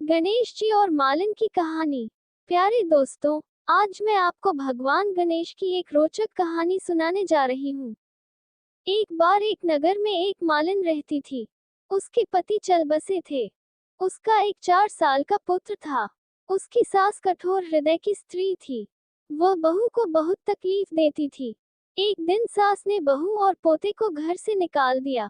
गणेश जी और मालन की कहानी। प्यारे दोस्तों, आज मैं आपको भगवान गणेश की एक रोचक कहानी सुनाने जा रही हूँ। एक बार एक नगर में एक मालन रहती थी। उसके पति चल बसे थे। उसका एक 4 साल का पुत्र था। उसकी सास कठोर हृदय की स्त्री थी। वह बहू को बहुत तकलीफ देती थी। एक दिन सास ने बहू और पोते को घर से निकाल दिया।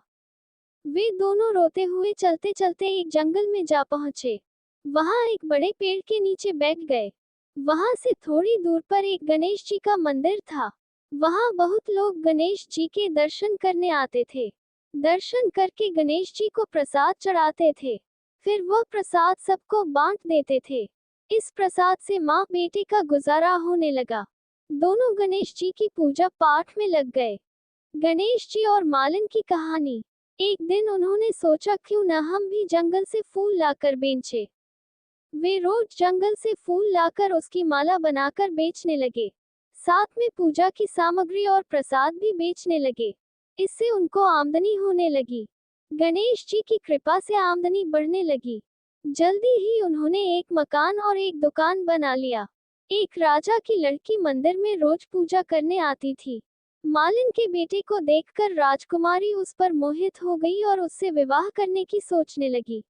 वे दोनों रोते हुए चलते चलते एक जंगल में जा पहुंचे। वहां एक बड़े पेड़ के नीचे बैठ गए। वहां से थोड़ी दूर पर एक गणेश जी का मंदिर था। वहां बहुत लोग गणेश जी के दर्शन करने आते थे। दर्शन करके गणेश जी को प्रसाद चढ़ाते थे। फिर वह प्रसाद सबको बांट देते थे। इस प्रसाद से माँ बेटे का गुजारा होने लगा। दोनों गणेश जी की पूजा पाठ में लग गए। गणेश जी और मालन की कहानी। एक दिन उन्होंने सोचा क्यों न हम भी जंगल से फूल लाकर बेचें। वे रोज जंगल से फूल लाकर उसकी माला बनाकर बेचने लगे। साथ में पूजा की सामग्री और प्रसाद भी बेचने लगे। इससे उनको आमदनी होने लगी। गणेश जी की कृपा से आमदनी बढ़ने लगी। जल्दी ही उन्होंने एक मकान और एक दुकान बना लिया। एक राजा की लड़की मंदिर में रोज पूजा करने आती थी। मालिन के बेटे को देखकर राजकुमारी उस पर मोहित हो गई और उससे विवाह करने की सोचने लगी।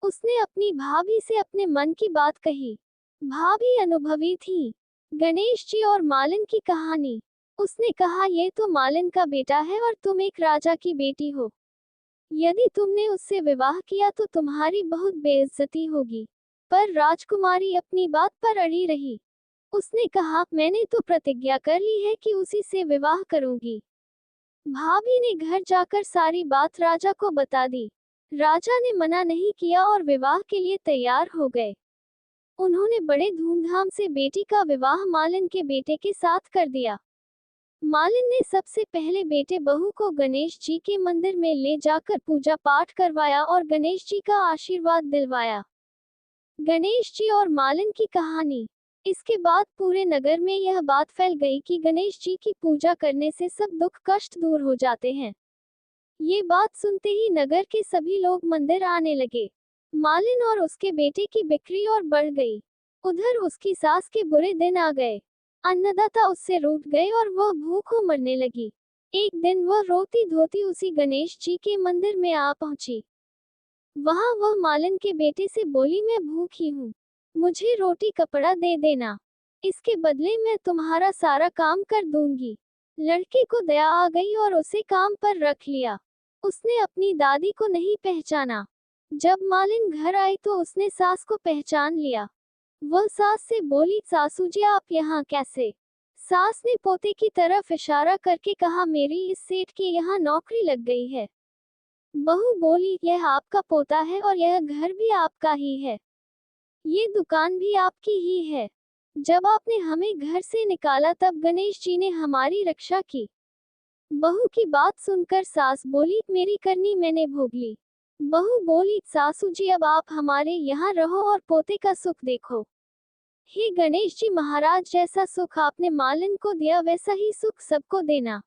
उसने अपनी भाभी से अपने मन की बात कही। भाभी अनुभवी थी। गणेश जी और मालिन की कहानी। उसने कहा, ये तो मालिन का बेटा है और तुम एक राजा की बेटी हो। यदि तुमने उससे विवाह किया तो तुम्हारी बहुत बेइज्जती होगी। पर राजकुमारी अपनी बात पर अड़ी रही। उसने कहा, मैंने तो प्रतिज्ञा कर ली है कि उसी से विवाह करूंगी। भाभी ने घर जाकर सारी बात राजा को बता दी। राजा ने मना नहीं किया और विवाह के लिए तैयार हो गए। उन्होंने बड़े धूमधाम से बेटी का विवाह मालिन के बेटे के साथ कर दिया। मालिन ने सबसे पहले बेटे बहू को गणेश जी के मंदिर में ले जाकर पूजा पाठ करवाया और गणेश जी का आशीर्वाद दिलवाया। गणेश जी और मालिन की कहानी। इसके बाद पूरे नगर में यह बात फैल गई कि गणेश जी की पूजा करने से सब दुख कष्ट दूर हो जाते हैं। ये बात सुनते ही नगर के सभी लोग मंदिर आने लगे। मालिन और उसके बेटे की बिक्री और बढ़ गई। उधर उसकी सास के बुरे दिन आ गए। अन्नदाता उससे रूठ गए और वह भूखों मरने लगी। एक दिन वह रोती धोती उसी गणेश जी के मंदिर में आ पहुंची। वहां वह मालिन के बेटे से बोली, मैं भूखी हूँ, मुझे रोटी कपड़ा दे देना, इसके बदले मैं तुम्हारा सारा काम कर दूंगी। लड़के को दया आ गई और उसे काम पर रख लिया। उसने अपनी दादी को नहीं पहचाना। जब मालिन घर आई तो उसने सास को पहचान लिया। वह सास से बोली, सासू जी आप यहाँ कैसे? सास ने पोते की तरफ इशारा करके कहा, मेरी इस सेठ के यहाँ नौकरी लग गई है। बहू बोली, यह आपका पोता है और यह घर भी आपका ही है। ये दुकान भी आपकी ही है। जब आपने हमें घर से निकाला तब गणेश जी ने हमारी रक्षा की। बहू की बात सुनकर सास बोली, मेरी करनी मैंने भोग ली। बहू बोली, सासू जी अब आप हमारे यहाँ रहो और पोते का सुख देखो। हे गणेश जी महाराज, जैसा सुख आपने मालिन को दिया वैसा ही सुख सबको देना।